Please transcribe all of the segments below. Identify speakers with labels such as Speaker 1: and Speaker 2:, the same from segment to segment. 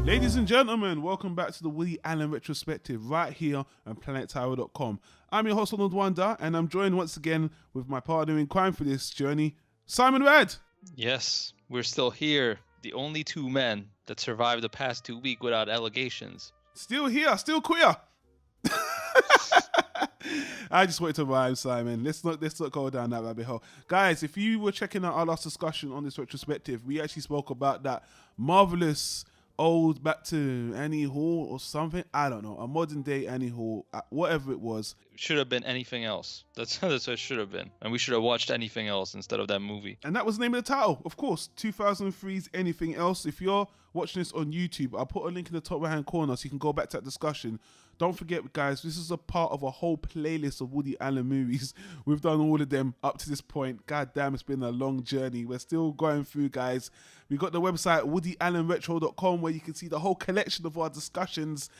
Speaker 1: Ladies and gentlemen, welcome back to the Woody Allen retrospective right here on planettyro.com. I'm your host, Donald Wonder, and I'm joined once again with my partner in crime for this journey, Simon Red.
Speaker 2: Yes, we're still here. The only two men that survived the past 2 weeks without allegations.
Speaker 1: Still here, still queer. I just wanted to rhyme, Simon. Let's not go down that rabbit hole. Guys, if you were checking out our last discussion on this retrospective, we actually spoke about that marvelous old back to Annie Hall or something. I don't know. A modern day Annie Hall, whatever it was.
Speaker 2: It should have been anything else. That's what it should have been. And we should have watched anything else instead of that movie.
Speaker 1: And that was the name of the title, of course. 2003's Anything Else. If you're watching this on YouTube, I'll put a link in the top right hand corner so you can go back to that discussion. Don't forget, guys, this is a part of a whole playlist of Woody Allen movies. We've done all of them up to this point. God damn, it's been a long journey. We're still going through, guys. We got the website WoodyAllenRetro.com where you can see the whole collection of our discussions.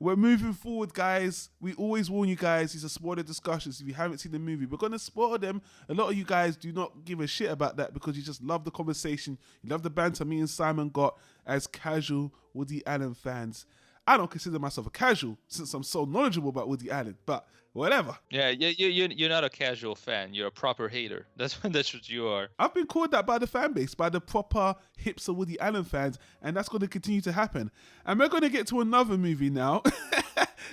Speaker 1: We're moving forward, guys. We always warn you guys, these are spoiler discussions. If you haven't seen the movie, we're going to spoil them. A lot of you guys do not give a shit about that because you just love the conversation. You love the banter me and Simon got as casual Woody Allen fans. I don't consider myself a casual since I'm so knowledgeable about Woody Allen, but whatever.
Speaker 2: Yeah, you're not a casual fan. You're a proper hater. That's what you are.
Speaker 1: I've been called that by the fan base, by the proper hipster Woody Allen fans, and that's going to continue to happen. And we're going to get to another movie now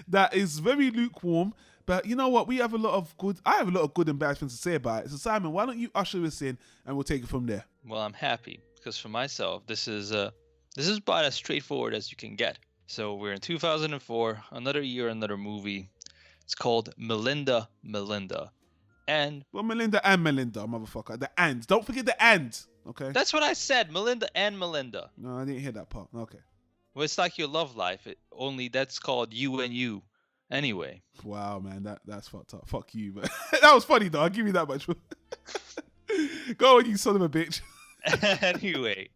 Speaker 1: that is very lukewarm, but you know what? I have a lot of good and bad things to say about it. So Simon, why don't you usher us in and we'll take it from there.
Speaker 2: Well, I'm happy because for myself, this is about as straightforward as you can get. So we're in 2004, another year, another movie. It's called Melinda, Melinda. And...
Speaker 1: Well, Melinda and Melinda, motherfucker. The and. Don't forget the and, okay?
Speaker 2: That's what I said, Melinda and Melinda.
Speaker 1: No, I didn't hear that part. Okay.
Speaker 2: Well, it's like your love life. Only that's called you and you. Anyway.
Speaker 1: Wow, man, that's fucked up. Fuck you, man. That was funny, though. I'll give you that much. Go on, you son of a bitch.
Speaker 2: Anyway.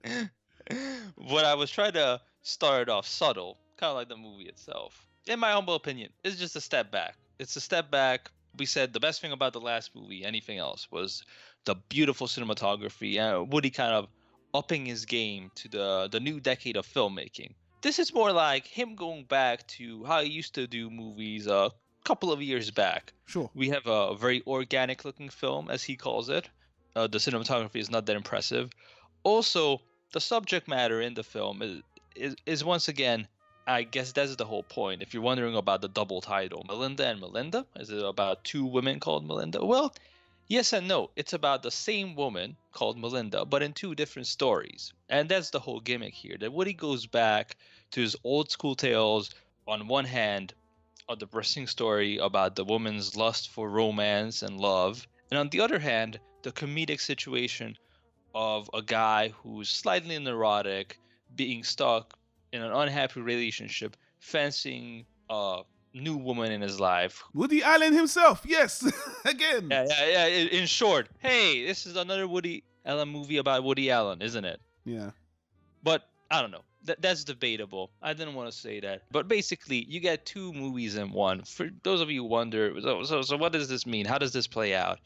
Speaker 2: What I was trying to start off subtle, kind of like the movie itself. In my humble opinion, it's just a step back. It's a step back. We said the best thing about the last movie, Anything Else, was the beautiful cinematography. Woody kind of upping his game to the new decade of filmmaking. This is more like him going back to how he used to do movies a couple of years back.
Speaker 1: Sure.
Speaker 2: We have a very organic looking film, as he calls it. The cinematography is not that impressive. Also, the subject matter in the film is once again, I guess that's the whole point. If you're wondering about the double title, Melinda and Melinda, is it about two women called Melinda? Well, yes and no. It's about the same woman called Melinda, but in two different stories. And that's the whole gimmick here, that Woody goes back to his old school tales. On one hand, a depressing story about the woman's lust for romance and love. And on the other hand, the comedic situation of a guy who's slightly neurotic, being stuck in an unhappy relationship, fancying a new woman in his life.
Speaker 1: Woody Allen himself, yes, again.
Speaker 2: Yeah. In short, hey, this is another Woody Allen movie about Woody Allen, isn't it?
Speaker 1: Yeah.
Speaker 2: But I don't know. That's debatable. I didn't want to say that. But basically, you get two movies in one. For those of you who wonder, so what does this mean? How does this play out?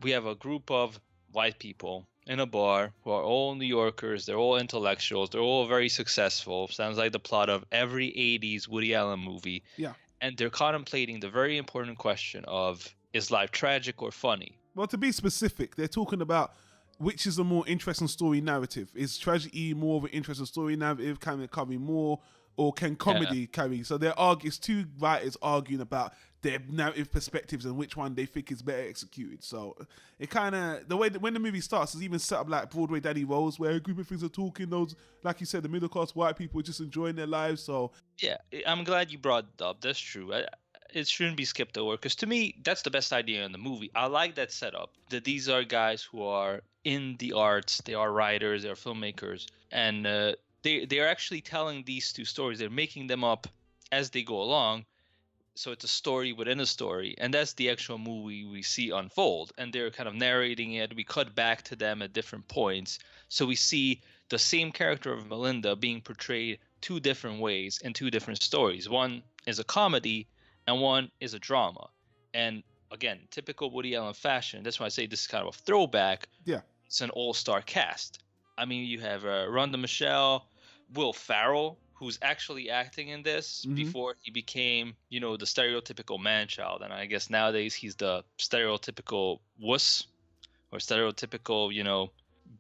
Speaker 2: We have a group of white people in a bar who are all New Yorkers. They're all intellectuals. They're all very successful. Sounds like the plot of every 80s Woody Allen movie.
Speaker 1: Yeah.
Speaker 2: And they're contemplating the very important question of, is life tragic or funny?
Speaker 1: Well, to be specific, they're talking about which is a more interesting story narrative. Is tragedy more of an interesting story narrative? Can it carry more? Or can comedy carry? So it's two writers arguing about their narrative perspectives and which one they think is better executed. So it kind of, the way that when the movie starts, it's even set up like Broadway Daddy Rolls, where a group of things are talking. Those, like you said, the middle class white people are just enjoying their lives. So
Speaker 2: yeah, I'm glad you brought it up. That's true. It shouldn't be skipped over, because to me, that's the best idea in the movie. I like that setup, that these are guys who are in the arts. They are writers, they are filmmakers, and they're actually telling these two stories. They're making them up as they go along, So it's a story within a story, and that's the actual movie we see unfold. And they're kind of narrating it. We cut back to them at different points, so we see the same character of Melinda being portrayed two different ways in two different stories. One is a comedy, and one is a drama. And again, typical Woody Allen fashion. That's why I say this is kind of a throwback.
Speaker 1: Yeah.
Speaker 2: It's an all-star cast. I mean, you have Rhonda Michelle, Will Ferrell, who's actually acting in this before he became, the stereotypical man-child. And I guess nowadays he's the stereotypical wuss or stereotypical,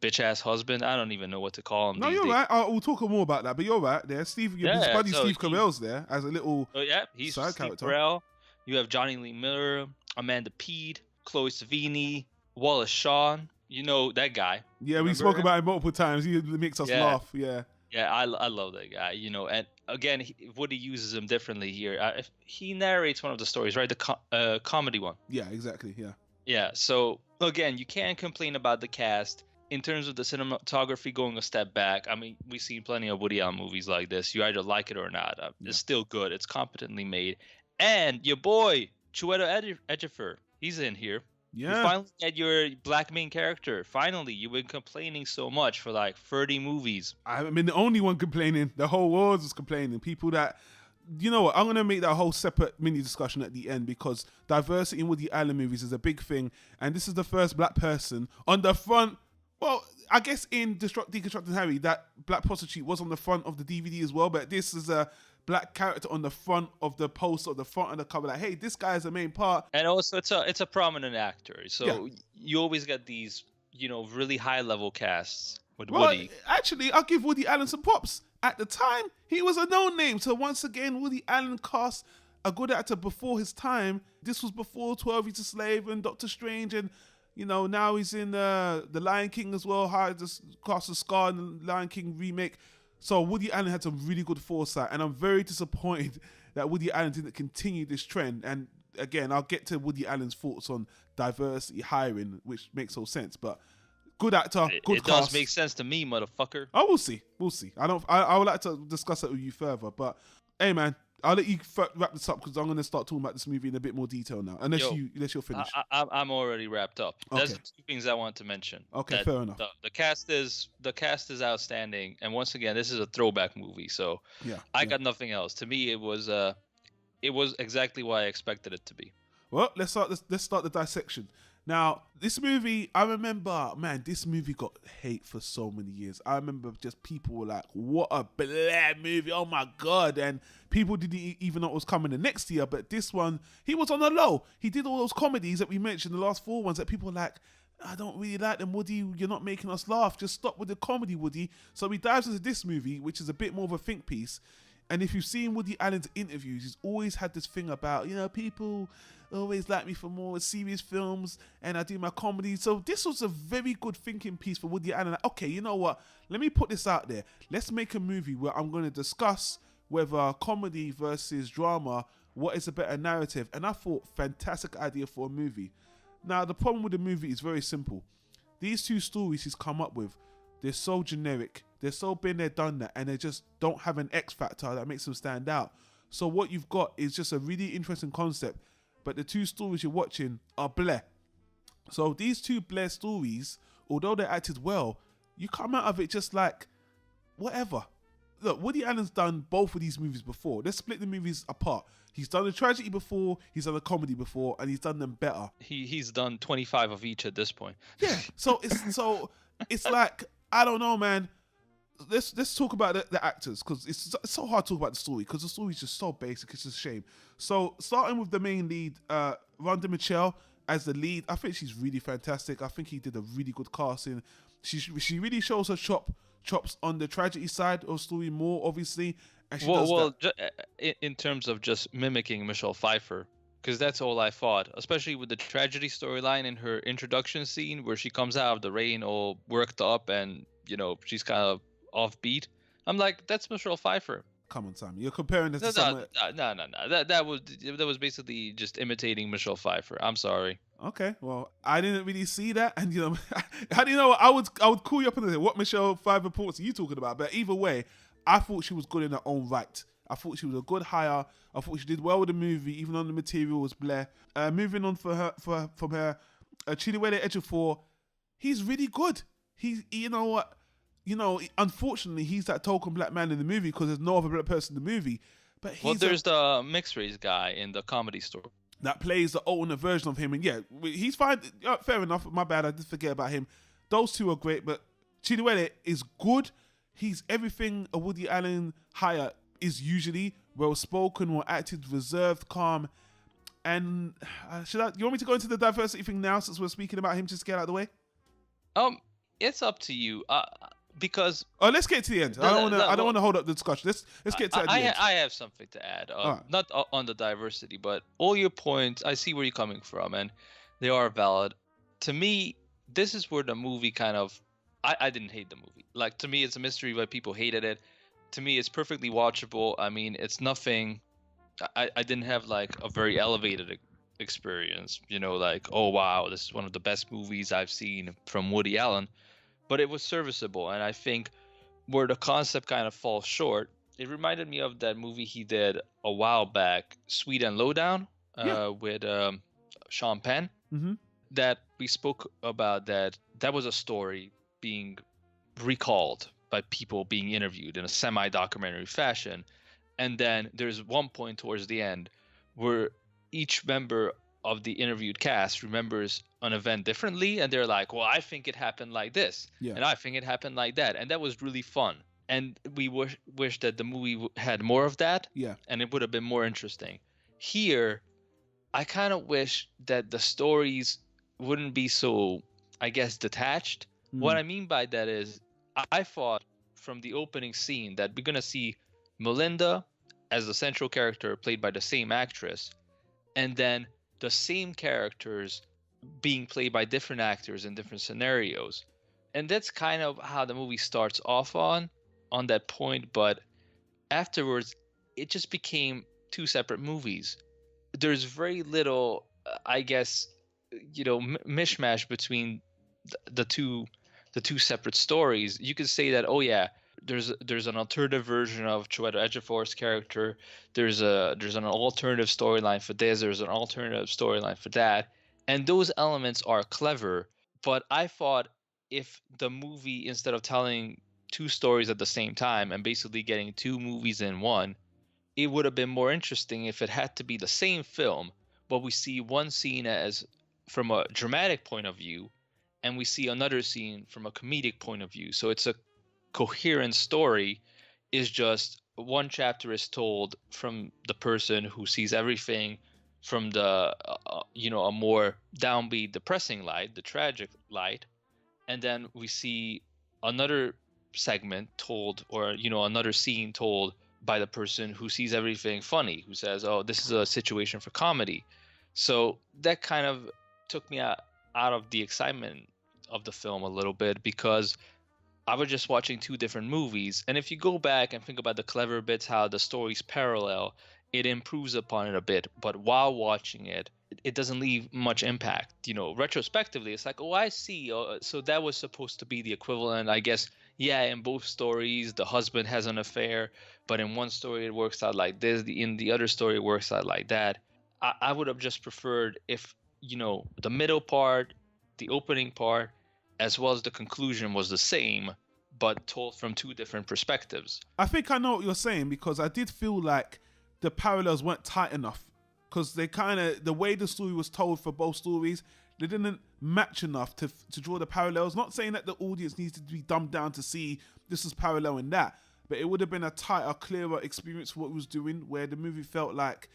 Speaker 2: bitch-ass husband. I don't even know what to call him.
Speaker 1: No, you're right. We'll talk more about that, but you're right there. Steve, your buddy Steve Carell's there as a little
Speaker 2: he's
Speaker 1: side
Speaker 2: Steve
Speaker 1: character.
Speaker 2: Carell. You have Johnny Lee Miller, Amanda Peet, Chloe Savini, Wallace Shawn. You know that guy.
Speaker 1: Yeah, we spoke about him multiple times. He makes us laugh. Yeah.
Speaker 2: Yeah, I love that guy. And again, Woody uses him differently here. He narrates one of the stories, right? The comedy one.
Speaker 1: Yeah, exactly. Yeah.
Speaker 2: Yeah. So again, you can't complain about the cast. In terms of the cinematography, going a step back, I mean, we've seen plenty of Woody Allen movies like this. You either like it or not. It's still good. It's competently made. And your boy, Chiwetel Ejiofor, he's in here.
Speaker 1: Yeah.
Speaker 2: You finally get your black main character. Finally, you've been complaining so much for like 30 movies.
Speaker 1: I mean, the only one complaining. The whole world was complaining. People that, you know what, I'm going to make that whole separate mini discussion at the end because diversity in Woody Allen movies is a big thing. And this is the first black person on the front. Well, I guess in Deconstructing Harry, that black prostitute was on the front of the DVD as well. But this is a black character on the front of the poster, or the front of the cover. Like, hey, this guy is the main part.
Speaker 2: And also, it's a prominent actor. So you always get these, really high level casts with Woody.
Speaker 1: Actually, I'll give Woody Allen some props. At the time, he was a known name. So once again, Woody Allen cast a good actor before his time. This was before 12 Years a Slave and Doctor Strange, and now he's in the Lion King as well. Just cast a Scar in the Lion King remake. So Woody Allen had some really good foresight, and I'm very disappointed that Woody Allen didn't continue this trend. And again, I'll get to Woody Allen's thoughts on diversity hiring, which makes no sense. But good actor, good cast.
Speaker 2: It does make sense to me, motherfucker.
Speaker 1: Oh, we'll see. I would like to discuss it with you further. But hey, man, I'll let you wrap this up because I'm going to start talking about this movie in a bit more detail now. Unless you're finished.
Speaker 2: I'm already wrapped up.
Speaker 1: Okay.
Speaker 2: There's two things I want to mention.
Speaker 1: Okay, fair enough.
Speaker 2: The cast is outstanding, and once again, this is a throwback movie, so I got nothing else. To me, it was exactly what I expected it to be.
Speaker 1: Well, let's start the dissection. Now, this movie, I remember, man, this movie got hate for so many years. I remember just people were like, what a blah movie, oh my God. And people didn't even know it was coming the next year. But this one, he was on the low. He did all those comedies that we mentioned, the last 4 ones that people were like, I don't really like them, Woody. You're not making us laugh. Just stop with the comedy, Woody. So he dives into this movie, which is a bit more of a think piece. And if you've seen Woody Allen's interviews, he's always had this thing about, people always like me for more serious films and I do my comedy. So this was a very good thinking piece for Woody Allen. Like, okay, you know what? Let me put this out there. Let's make a movie where I'm going to discuss whether comedy versus drama, what is a better narrative. And I thought, fantastic idea for a movie. Now, the problem with the movie is very simple. These two stories he's come up with, they're so generic. They're so been there, done that, and they just don't have an X factor that makes them stand out. So what you've got is just a really interesting concept, but the two stories you're watching are bleh. So these two bleh stories, although they're acted well, you come out of it just like, whatever. Look, Woody Allen's done both of these movies before. Let's split the movies apart. He's done a tragedy before, he's done a comedy before, and he's done them better.
Speaker 2: He's done 25 of each at this point.
Speaker 1: Yeah, so it's like, I don't know, man. Let's talk about the actors, because it's so hard to talk about the story because the story is just so basic. It's just a shame. So starting with the main lead, Rhonda Michelle as the lead, I think she's really fantastic. I think he did a really good casting. She really shows her chops on the tragedy side of story more, obviously. And she
Speaker 2: in terms of just mimicking Michelle Pfeiffer, because that's all I thought, especially with the tragedy storyline in her introduction scene where she comes out of the rain all worked up and she's kind of offbeat. I'm like, that's Michelle Pfeiffer.
Speaker 1: Come on, Sam. You're comparing this to someone...
Speaker 2: No. That was basically just imitating Michelle Pfeiffer. I'm sorry.
Speaker 1: Okay, well, I didn't really see that, and how do you know? I would call you up and say, what Michelle Pfeiffer reports are you talking about? But either way, I thought she was good in her own right. I thought she was a good hire. I thought she did well with the movie, even though the material was bleh. Moving on from her, Chidiwele Ejiofor, he's really good. You know what? Unfortunately, he's that token black man in the movie because there's no other black person in the movie. But
Speaker 2: there's the mixed race guy in the Comedy Store
Speaker 1: that plays the alternate version of him, and yeah, he's fine. Fair enough. My bad. I did forget about him. Those two are great, but Chidiwele is good. He's everything a Woody Allen hire is usually: well spoken, well acted, reserved, calm. And you want me to go into the diversity thing now, since we're speaking about him, just to get out of the way?
Speaker 2: It's up to you. Because
Speaker 1: let's get to the end. I don't want to hold up the discussion. Let's get to the end.
Speaker 2: I have something to add. Not on the diversity, but all your points. I see where you're coming from, and they are valid. To me, this is where the movie kind of. I didn't hate the movie. Like, to me, it's a mystery why people hated it. To me, it's perfectly watchable. I mean, it's nothing. I didn't have like a very elevated experience. Like, oh wow, this is one of the best movies I've seen from Woody Allen. But it was serviceable, and I think where the concept kind of falls short, it reminded me of that movie he did a while back, Sweet and Lowdown, with Sean Penn.
Speaker 1: Mm-hmm.
Speaker 2: That we spoke about. That was a story being recalled by people being interviewed in a semi-documentary fashion, and then there's one point towards the end where each member of the interviewed cast remembers an event differently, and they're like, well, I think it happened like this, and I think it happened like that, and that was really fun. And we wish that the movie had more of that, and it would have been more interesting. Here, I kind of wish that the stories wouldn't be so, I guess, detached. What I mean by that is, I thought from the opening scene that we're going to see Melinda as the central character played by the same actress, and then the same characters being played by different actors in different scenarios. And that's kind of how the movie starts off on that point, but afterwards it just became two separate movies. There's very little, I guess, mishmash between the two separate stories. You could say that, oh yeah, there's an alternative version of Chiwetel Ejiofor's character. There's an alternative storyline for this. There's an alternative storyline for that, and those elements are clever. But I thought if the movie, instead of telling two stories at the same time and basically getting two movies in one, it would have been more interesting if it had to be the same film, but we see one scene as from a dramatic point of view, and we see another scene from a comedic point of view. So it's a coherent story. Is just one chapter is told from the person who sees everything from the a more downbeat, depressing light, the tragic light, and then we see another segment told, or another scene told by the person who sees everything funny, who says, oh, this is a situation for comedy. So that kind of took me out of the excitement of the film a little bit, because I was just watching two different movies. And if you go back and think about the clever bits, how the stories parallel, it improves upon it a bit. But while watching it, it doesn't leave much impact. Retrospectively, it's like, oh, I see. So that was supposed to be the equivalent, I guess. Yeah, in both stories, the husband has an affair, but in one story it works out like this. In the other story, it works out like that. I would have just preferred if, the middle part, the opening part, as well as the conclusion was the same, but told from two different perspectives.
Speaker 1: I think I know what you're saying, because I did feel like the parallels weren't tight enough, because they the way the story was told for both stories, they didn't match enough to draw the parallels. Not saying that the audience needs to be dumbed down to see this is parallel in that, but it would have been a tighter, clearer experience for what it was doing, where the movie felt like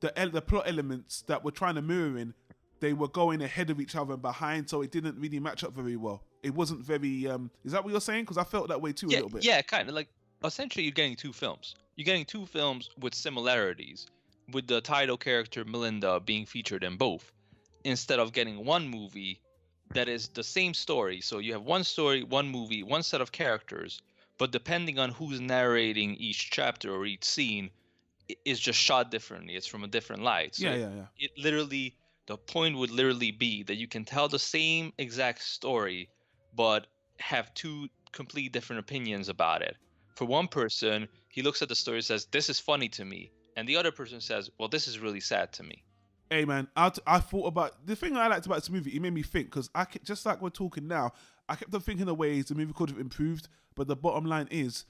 Speaker 1: the plot elements that we're trying to mirror in, they were going ahead of each other and behind, so it didn't really match up very well. It wasn't very... is that what you're saying? Because I felt that way too a little bit.
Speaker 2: Yeah, kind of. Like, essentially, you're getting two films. You're getting two films with similarities, with the title character Melinda being featured in both, instead of getting one movie that is the same story. So you have one story, one movie, one set of characters, but depending on who's narrating each chapter or each scene, it is just shot differently. It's from a different light. So it literally... The point would literally be that you can tell the same exact story, but have two complete different opinions about it. For one person, he looks at the story and says, "This is funny to me," and the other person says, "Well, this is really sad to me."
Speaker 1: Hey man, I thought about the thing I liked about this movie. It made me think because just like we're talking now, I kept on thinking of ways the movie could have improved. But the bottom line is,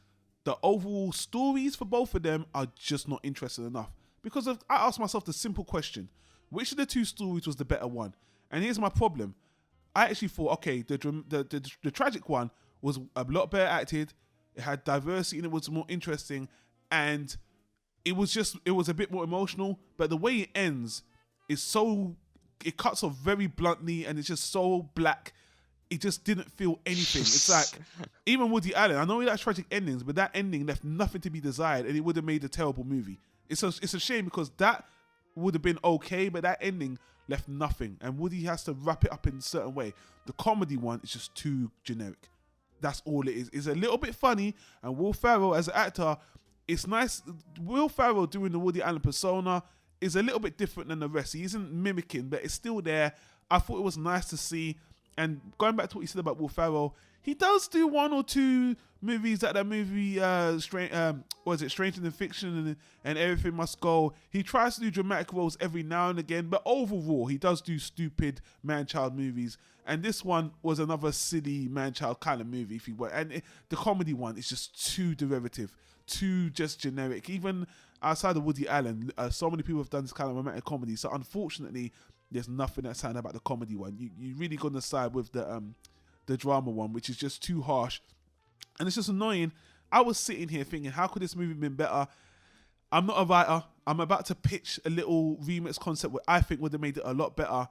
Speaker 1: the overall stories for both of them are just not interesting enough. Because I asked myself the simple question: which of the two stories was the better one? And here's my problem: I actually thought, okay, the tragic one was a lot better acted. It had diversity and it was more interesting, and it was a bit more emotional. But the way it ends is it cuts off very bluntly, and it's just so black. It just didn't feel anything. It's like, even Woody Allen, I know he likes tragic endings, but that ending left nothing to be desired, and it would have made a terrible movie. It's a shame because that would have been okay, but that ending left nothing, and Woody has to wrap it up in a certain way. The comedy one is just too generic. That's all it is. It's a little bit funny, and Will Ferrell as an actor, it's nice. Will Ferrell doing the Woody Allen persona is a little bit different than the rest. He isn't mimicking, but it's still there. I thought it was nice to see. And going back to what you said about Will Ferrell, he does do one or two movies, like that movie, Stranger Than Fiction and Everything Must Go. He tries to do dramatic roles every now and again, but overall, he does do stupid man-child movies. And this one was another silly man-child kind of movie, if you will. And the comedy one is just too derivative, too just generic. Even outside of Woody Allen, so many people have done this kind of romantic comedy. So unfortunately, there's nothing that's sad about the comedy one. You really gonna side with the drama one, which is just too harsh, and it's just annoying. I was sitting here thinking, how could this movie been better? I'm not a writer. I'm about to pitch a little remix concept where I think would have made it a lot better.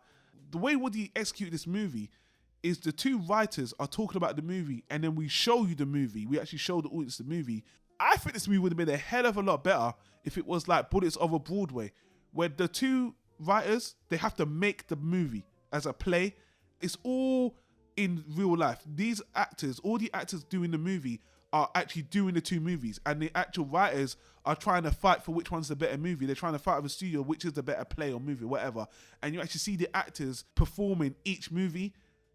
Speaker 1: The way Woody executed this movie is the two writers are talking about the movie, and then we show you the movie. We actually show the audience the movie. I think this movie would have been a hell of a lot better if it was like Bullets Over Broadway, where the two writers, they have to make the movie as a play. It's all in real life. These actors, all the actors doing the movie are actually doing the two movies, and the actual writers are trying to fight for which one's the better movie. They're trying to fight with the studio which is the better play or movie, whatever. And you actually see the actors performing each movie,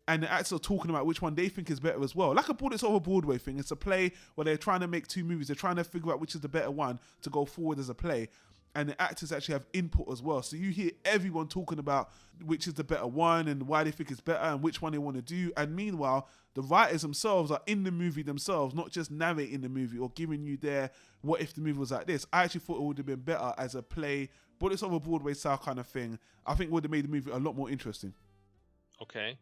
Speaker 1: and the actors are talking about which one they think is better as well. Like a Bullets Over Broadway thing. It's a play where they're trying to make two movies. They're trying to figure out which is the better one to go forward as a play. And the actors actually have input as well. So you hear everyone talking about which is the better one and why they think it's better and which one they want to do. And meanwhile, the writers themselves are in the movie themselves, not just narrating the movie or giving you their what if the movie was like this. I actually thought it would have been better as a play, Bullets Over Broadway style kind of thing. I think it would have made the movie a lot more interesting.
Speaker 2: Okay.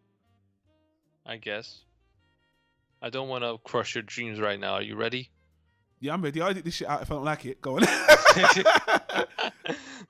Speaker 2: I guess. I don't want to crush your dreams right now. Are you ready?
Speaker 1: Yeah, I'm ready. I edit this shit out if I don't like it. Go on.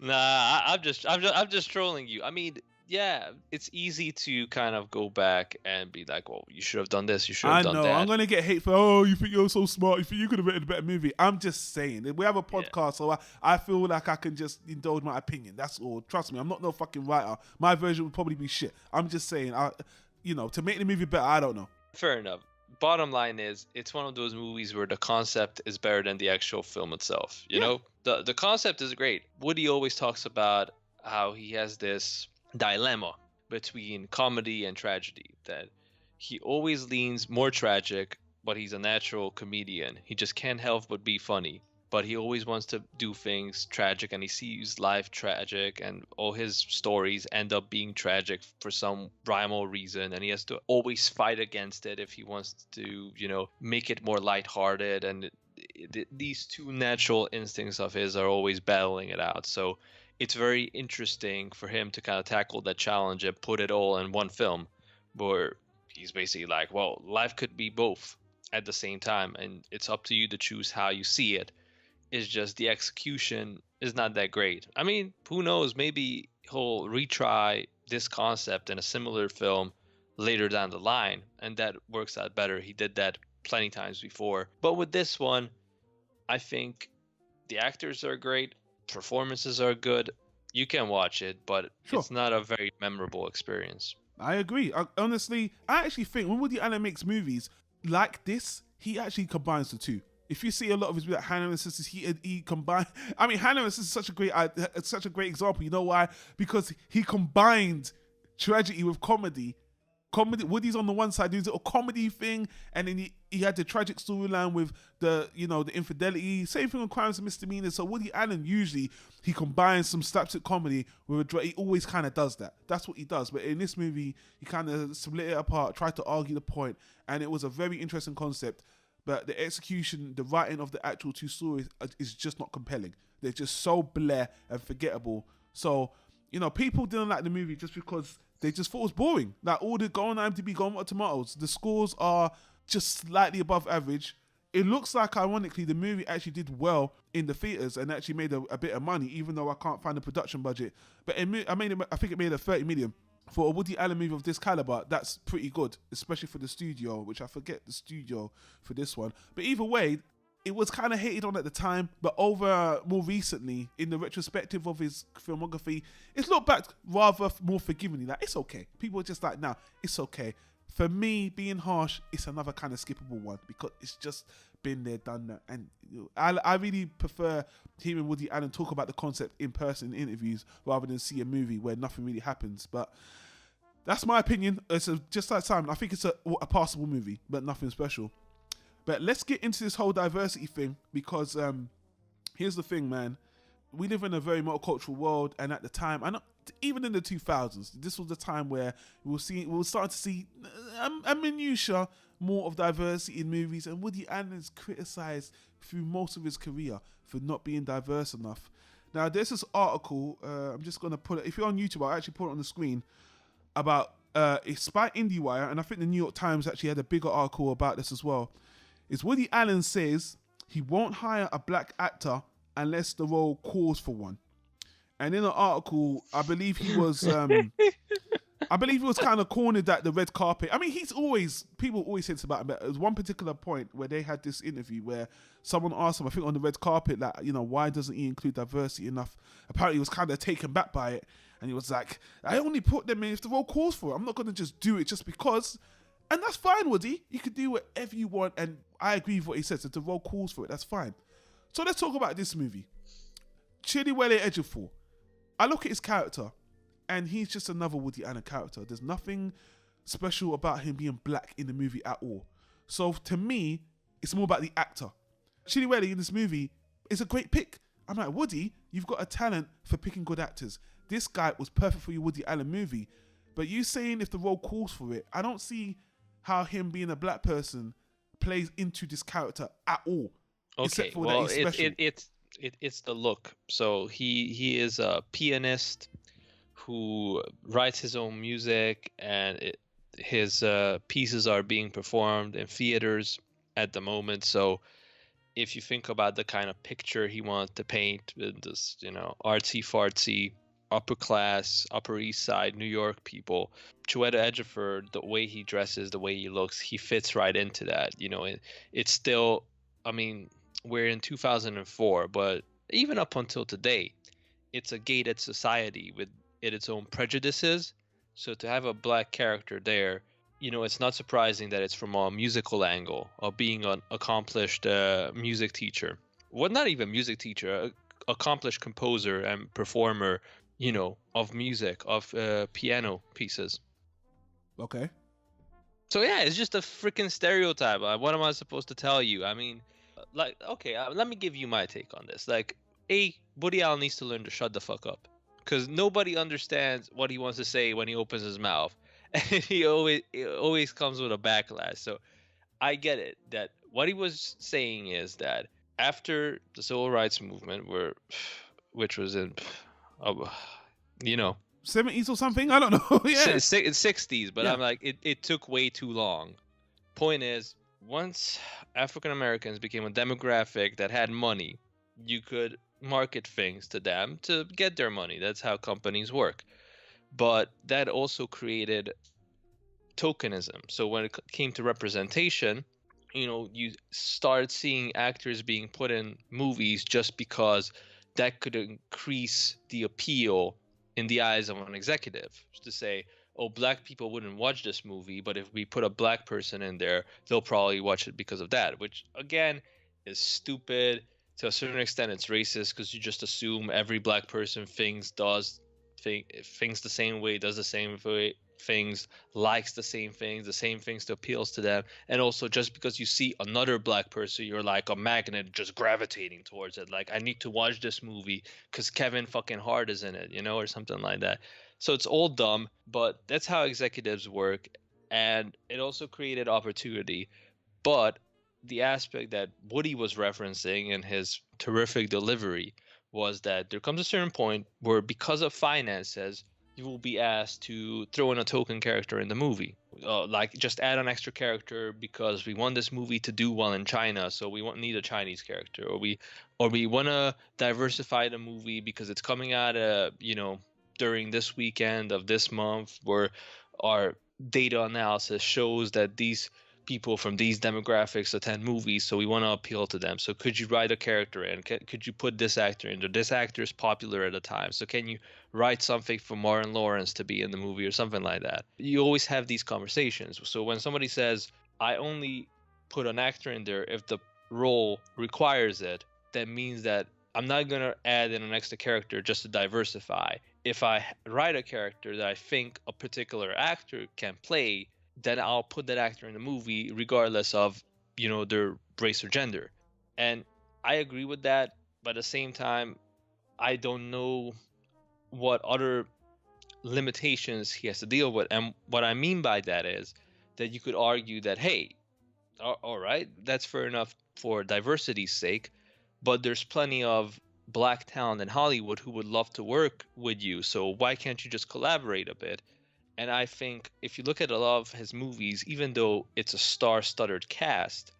Speaker 2: Nah, I'm just trolling you. I mean, yeah, it's easy to kind of go back and be like, well, you should have done this, you should have done that.
Speaker 1: I'm gonna get hate for, oh, you think you're so smart, you think you could have written a better movie. I'm just saying, we have a podcast, so I feel like I can just indulge my opinion. That's all. Trust me, I'm not no fucking writer. My version would probably be shit. I'm just saying, to make the movie better, I don't know.
Speaker 2: Fair enough. Bottom line is, it's one of those movies where the concept is better than the actual film itself. You know, the concept is great. Woody always talks about how he has this dilemma between comedy and tragedy, that he always leans more tragic, but he's a natural comedian. He just can't help but be funny. But he always wants to do things tragic, and he sees life tragic, and all his stories end up being tragic for some rhyme or reason, and he has to always fight against it if he wants to, make it more lighthearted. And these two natural instincts of his are always battling it out. So it's very interesting for him to kind of tackle that challenge and put it all in one film, where he's basically like, well, life could be both at the same time, and it's up to you to choose how you see it. It's just the execution is not that great. I mean, who knows? Maybe he'll retry this concept in a similar film later down the line, and that works out better. He did that plenty times before. But with this one, I think the actors are great. Performances are good. You can watch it, but It's not a very memorable experience.
Speaker 1: I agree. Honestly, I actually think when Woody Allen makes movies like this, he actually combines the two. If you see a lot of his like Hannah and Sisters, he combined. I mean, Hannah and Sisters is such a great example. You know why? Because he combined tragedy with comedy, comedy. Woody's on the one side doing a comedy thing, and then he had the tragic storyline with the infidelity. Same thing on Crimes and Misdemeanors. So Woody Allen usually he combines some slapstick comedy with he always kind of does that. That's what he does. But in this movie, he kind of split it apart, tried to argue the point, and it was a very interesting concept. But the execution, the writing of the actual two stories is just not compelling. They're just so blah and forgettable. So, people didn't like the movie just because they just thought it was boring. Like, all the go on IMDb, go on Rotten Tomatoes. The scores are just slightly above average. It looks like, ironically, the movie actually did well in the theaters and actually made a bit of money, even though I can't find the production budget. But I think it made a 30 million. For a Woody Allen movie of this caliber, that's pretty good, especially for the studio, which I forget the studio for this one. But either way, it was kind of hated on at the time, but over more recently, in the retrospective of his filmography, it's looked back rather more forgivingly. Like, it's okay. People are just like, nah, it's okay. For me, being harsh, it's another kind of skippable one because it's just been there, done that. And I really prefer hearing Woody Allen talk about the concept in person in interviews rather than see a movie where nothing really happens. But that's my opinion. It's just like Simon. I think it's a passable movie, but nothing special. But let's get into this whole diversity thing because here's the thing, man. We live in a very multicultural world, and at the time, and even in the 2000s, this was the time where we were starting to see a minutia more of diversity in movies, and Woody Allen is criticised through most of his career for not being diverse enough. Now, there's this article, I'm just going to put it, if you're on YouTube, I'll actually put it on the screen, about, it's by IndieWire, and I think the New York Times actually had a bigger article about this as well. It's Woody Allen says he won't hire a black actor unless the role calls for one. And in the article, I believe he was kind of cornered at the red carpet. I mean, people always say this about him, but there was one particular point where they had this interview where someone asked him, I think on the red carpet, like, why doesn't he include diversity enough? Apparently he was kind of taken back by it. And he was like, I only put them in if the role calls for it. I'm not going to just do it just because. And that's fine, Woody. You can do whatever you want. And I agree with what he says. If the role calls for it, that's fine. So let's talk about this movie. Chidiwele Ejiofor. I look at his character, and he's just another Woody Allen character. There's nothing special about him being black in the movie at all. So to me, it's more about the actor. Chidiwele in this movie is a great pick. I'm like, Woody, you've got a talent for picking good actors. This guy was perfect for your Woody Allen movie. But you saying if the role calls for it, I don't see how him being a black person plays into this character at all.
Speaker 2: Okay, well, it's the look. So he is a pianist who writes his own music, and his pieces are being performed in theaters at the moment. So if you think about the kind of picture he wants to paint, this artsy fartsy, upper class, Upper East Side New York people, Chiwetel Ejiofor, the way he dresses, the way he looks, he fits right into that. It's still, I mean, we're in 2004, but even up until today, it's a gated society with its own prejudices. So to have a black character there, it's not surprising that it's from a musical angle of being an accomplished music teacher. Well, not even music teacher, accomplished composer and performer, of music, of piano pieces.
Speaker 1: Okay.
Speaker 2: So yeah, it's just a freaking stereotype. What am I supposed to tell you? I mean, okay, let me give you my take on this. Woody Allen needs to learn to shut the fuck up, because nobody understands what he wants to say when he opens his mouth, and he always comes with a backlash. So I get it that what he was saying is that after the civil rights movement, which was in
Speaker 1: 70s or something, I don't know. Yeah,
Speaker 2: 60s, but
Speaker 1: yeah.
Speaker 2: I'm like, it took way too long. Point is, once African Americans became a demographic that had money, you could market things to them to get their money. That's how companies work. But that also created tokenism. So when it came to representation, you started seeing actors being put in movies just because that could increase the appeal in the eyes of an executive. To say, oh, black people wouldn't watch this movie, but if we put a black person in there, they'll probably watch it because of that, which again is stupid. To a certain extent, it's racist because you just assume every black person thinks, does, thinks the same way, does the same things, likes the same things that appeals to them. And also, just because you see another black person, you're like a magnet just gravitating towards it. Like, I need to watch this movie because Kevin fucking Hart is in it, or something like that. So it's all dumb, but that's how executives work. And it also created opportunity. But the aspect that Woody was referencing in his terrific delivery was that there comes a certain point where, because of finances, you will be asked to throw in a token character in the movie. Like, just add an extra character because we want this movie to do well in China, so we won't need a Chinese character. Or we want to diversify the movie because it's coming out, during this weekend of this month, where our data analysis shows that these people from these demographics attend movies, so we want to appeal to them. So could you write a character in? Could you put this actor in? This actor is popular at the time, so can you write something for Martin Lawrence to be in the movie or something like that? You always have these conversations. So when somebody says, I only put an actor in there if the role requires it, that means that I'm not going to add in an extra character just to diversify. If I write a character that I think a particular actor can play, then I'll put that actor in the movie regardless of, their race or gender. And I agree with that, but at the same time, I don't know what other limitations he has to deal with. And what I mean by that is that you could argue that, hey, all right, that's fair enough for diversity's sake, but there's plenty of black talent in Hollywood who would love to work with you, so why can't you just collaborate a bit? And I think if you look at a lot of his movies, even though it's a star-studded cast,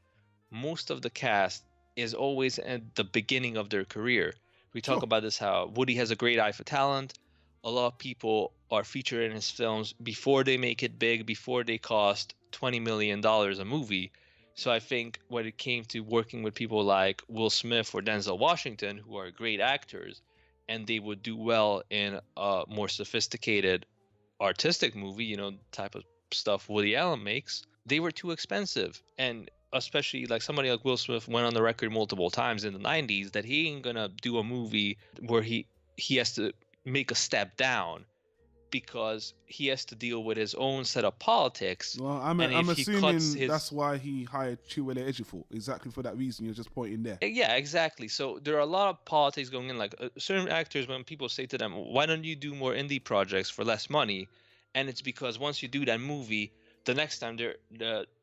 Speaker 2: most of the cast is always at the beginning of their career. We talk about this, how Woody has a great eye for talent. A lot of people are featured in his films before they make it big, before they cost $20 million a movie. So I think when it came to working with people like Will Smith or Denzel Washington, who are great actors, and they would do well in a more sophisticated artistic movie, type of stuff Woody Allen makes, they were too expensive. And especially like somebody like Will Smith went on the record multiple times in the 90s that he ain't gonna do a movie where he has to make a step down because he has to deal with his own set of politics.
Speaker 1: Well, I'm assuming that's why he hired Chiwetel Ejiofor, exactly for that reason you're just pointing there.
Speaker 2: Yeah, exactly. So there are a lot of politics going in. Like certain actors, when people say to them, why don't you do more indie projects for less money? And it's because once you do that movie, the next time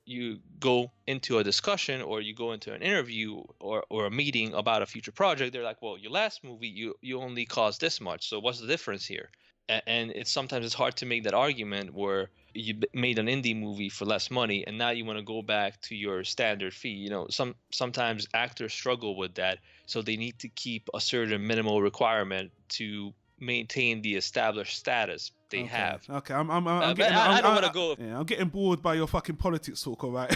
Speaker 2: you go into a discussion or you go into an interview or a meeting about a future project, they're like, well, your last movie, you only cost this much. So what's the difference here? And sometimes it's hard to make that argument where you made an indie movie for less money and now you want to go back to your standard fee. Sometimes actors struggle with that, so they need to keep a certain minimal requirement to maintain the established status they have.
Speaker 1: Okay, I don't want to go. Yeah, I'm getting bored by your fucking politics talk, all right?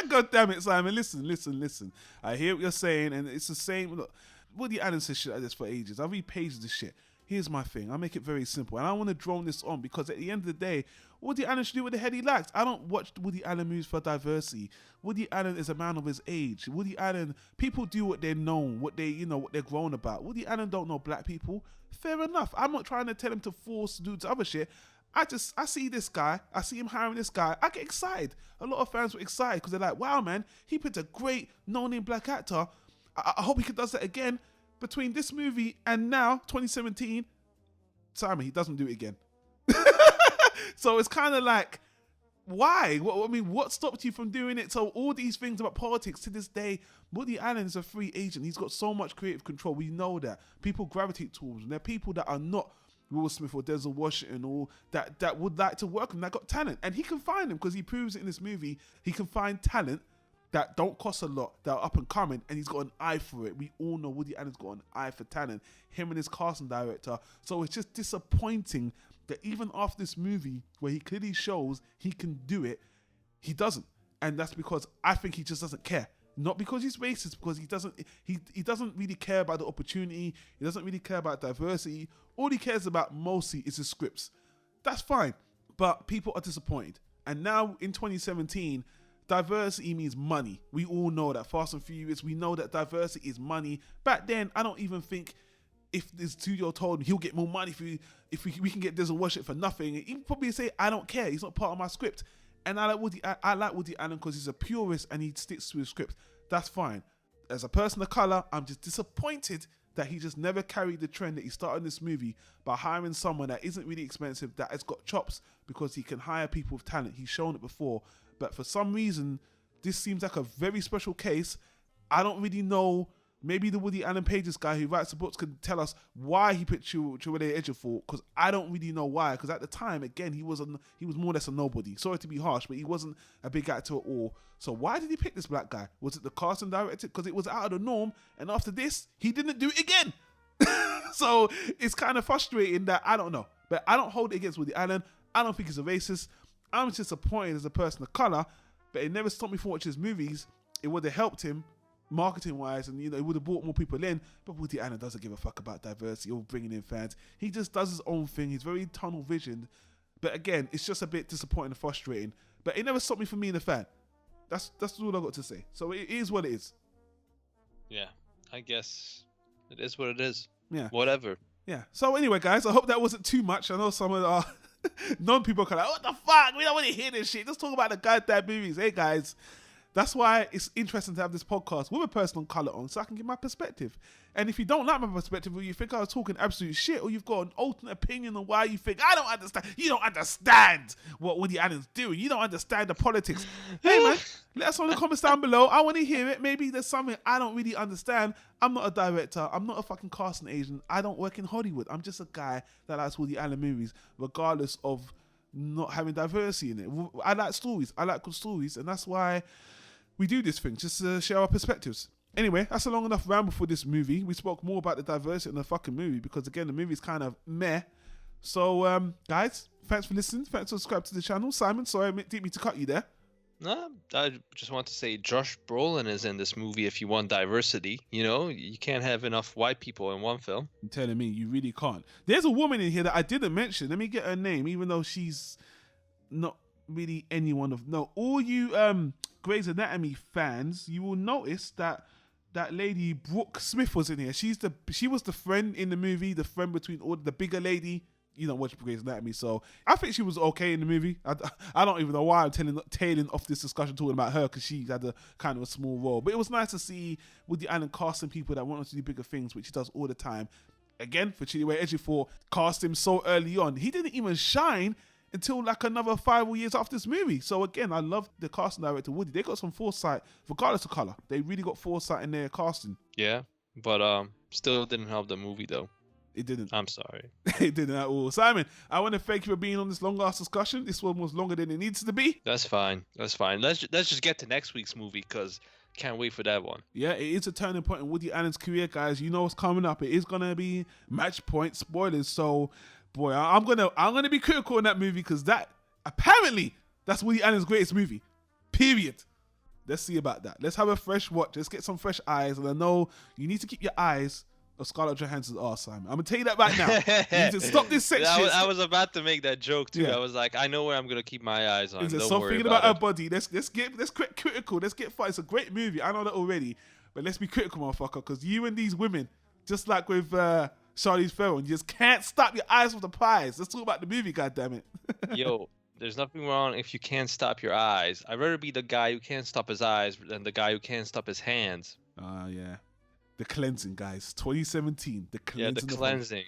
Speaker 1: God damn it, Simon. Listen. I hear what you're saying, and it's the same. Look, Woody Allen says shit like this for ages. I read pages of this shit. Here's my thing. I make it very simple. And I want to drone this on because at the end of the day, Woody Allen should do what the hell he likes. I don't watch Woody Allen movies for diversity. Woody Allen is a man of his age. Woody Allen, people do what they're known, what they're grown about. Woody Allen don't know black people. Fair enough. I'm not trying to tell him to force to do this other shit. I see this guy. I see him hiring this guy. I get excited. A lot of fans were excited because they're like, wow, man, he picked a great no-name black actor. I hope he does that again. Between this movie and now, 2017, Simon, he doesn't do it again. So it's kind of like, why? What stopped you from doing it? So all these things about politics, to this day, Woody Allen is a free agent. He's got so much creative control. We know that. People gravitate towards him. There are people that are not Will Smith or Denzel Washington or that would like to work with him, that got talent. And he can find them because he proves it in this movie. He can find talent that don't cost a lot, that are up and coming, and he's got an eye for it. We all know Woody Allen's got an eye for talent, him and his casting director. So it's just disappointing that even after this movie, where he clearly shows he can do it, he doesn't. And that's because I think he just doesn't care. Not because he's racist, because he doesn't really care about the opportunity, he doesn't really care about diversity. All he cares about mostly is his scripts. That's fine, but people are disappointed. And now in 2017, diversity means money. We all know that. Fast and Furious, we know that diversity is money. Back then, I don't even think if the studio told him he'll get more money if we can get Denzel Washington for nothing, he'd probably say, I don't care. He's not part of my script. And I like Woody Allen because he's a purist and he sticks to his script. That's fine. As a person of color, I'm just disappointed that he just never carried the trend that he started in this movie by hiring someone that isn't really expensive, that has got chops, because he can hire people with talent. He's shown it before. But for some reason, this seems like a very special case. I don't really know. Maybe the Woody Allen Pages guy who writes the books could tell us why he picked Chiwetel Ejiofor, because I don't really know why. Because at the time, again, he was more or less a nobody. Sorry to be harsh, but he wasn't a big actor at all. So why did he pick this black guy? Was it the casting director? Because it was out of the norm. And after this, he didn't do it again. So it's kind of frustrating that I don't know. But I don't hold it against Woody Allen. I don't think he's a racist. I'm just disappointed as a person of color. But it never stopped me from watching his movies. It would have helped him marketing wise, and it would have brought more people in. But Woody Allen doesn't give a fuck about diversity or bringing in fans. He just does his own thing. He's very tunnel visioned. But again, it's just a bit disappointing and frustrating. But it never stopped me from being a fan. That's all I got to say. So it is what it is.
Speaker 2: Yeah, I guess it is what it is.
Speaker 1: Yeah,
Speaker 2: whatever.
Speaker 1: Yeah. So anyway, guys, I hope that wasn't too much. I know some of our non-people are kind of like, what the fuck? We don't want to hear this shit. Let's talk about the goddamn movies. Hey guys, that's why it's interesting to have this podcast with a person of color on, so I can give my perspective. And if you don't like my perspective, or you think I was talking absolute shit, or you've got an alternate opinion on why you think I don't understand, you don't understand what Woody Allen's doing. You don't understand the politics. Hey man, let us know in the comments down below. I want to hear it. Maybe there's something I don't really understand. I'm not a director. I'm not a fucking casting agent. I don't work in Hollywood. I'm just a guy that likes Woody Allen movies, regardless of not having diversity in it. I like stories. I like good stories, and that's why we do this thing, just to share our perspectives. Anyway, that's a long enough ramble for this movie. We spoke more about the diversity in the fucking movie because, again, the movie's kind of meh. So, guys, thanks for listening. Thanks for subscribing to the channel. Simon, sorry, I didn't mean to cut you there.
Speaker 2: No, I just want to say Josh Brolin is in this movie if you want diversity. You can't have enough white people in one film.
Speaker 1: You're telling me you really can't. There's a woman in here that I didn't mention. Let me get her name, even though she's not really anyone of note. All you Grey's Anatomy fans, you will notice that lady Brooke Smith was in here. She was the friend in the movie, the friend between all the bigger lady. You don't watch Grey's Anatomy, so I think she was okay in the movie. I don't even know why I'm tailing off this discussion talking about her, because she had a kind of a small role. But it was nice to see Woody Allen casting people that wanted to do bigger things, which he does all the time. Again, for Chiwetel Ejiofor, cast him so early on. He didn't even shine until like another 5 years after this movie. So again, I love the casting director Woody. They got some foresight, regardless of color. They really got foresight in their casting.
Speaker 2: Yeah, but still didn't help the movie though.
Speaker 1: It didn't.
Speaker 2: I'm sorry.
Speaker 1: It didn't at all. Simon, I want to thank you for being on this long-ass discussion. This one was longer than it needs to be.
Speaker 2: That's fine. Let's just get to next week's movie, because can't wait for that one.
Speaker 1: Yeah, it is a turning point in Woody Allen's career, guys. You know what's coming up. It is gonna be Match Point spoilers. So, boy, I'm gonna be critical on that movie, because that's Woody Allen's greatest movie. Period. Let's see about that. Let's have a fresh watch. Let's get some fresh eyes. And I know you need to keep your eyes of Scarlett Johansson's arse, Simon. I'm gonna tell you that right now. You need to stop this sex shit.
Speaker 2: I was about to make that joke too. Yeah. I was like, I know where I'm gonna keep my eyes on.
Speaker 1: Stop thinking about her body. Let's get critical. Let's get fun. It's a great movie. I know that already, but let's be critical, motherfucker. Because you and these women, just like with Charlize Theron, you just can't stop your eyes from the prize. Let's talk about the movie, goddammit.
Speaker 2: Yo, there's nothing wrong if you can't stop your eyes. I'd rather be the guy who can't stop his eyes than the guy who can't stop his hands.
Speaker 1: Yeah. The cleansing, guys. 2017. The cleansing.
Speaker 2: Yeah, the cleansing.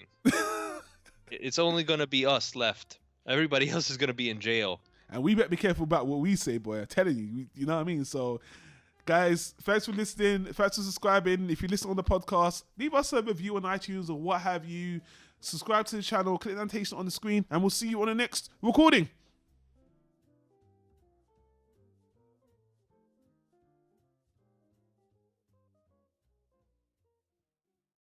Speaker 2: It's only going to be us left. Everybody else is going to be in jail.
Speaker 1: And we better be careful about what we say, boy. I'm telling you. You know what I mean? So, guys, thanks for listening. Thanks for subscribing. If you listen on the podcast, leave us a review on iTunes or what have you. Subscribe to the channel. Click the annotation on the screen. And we'll see you on the next recording.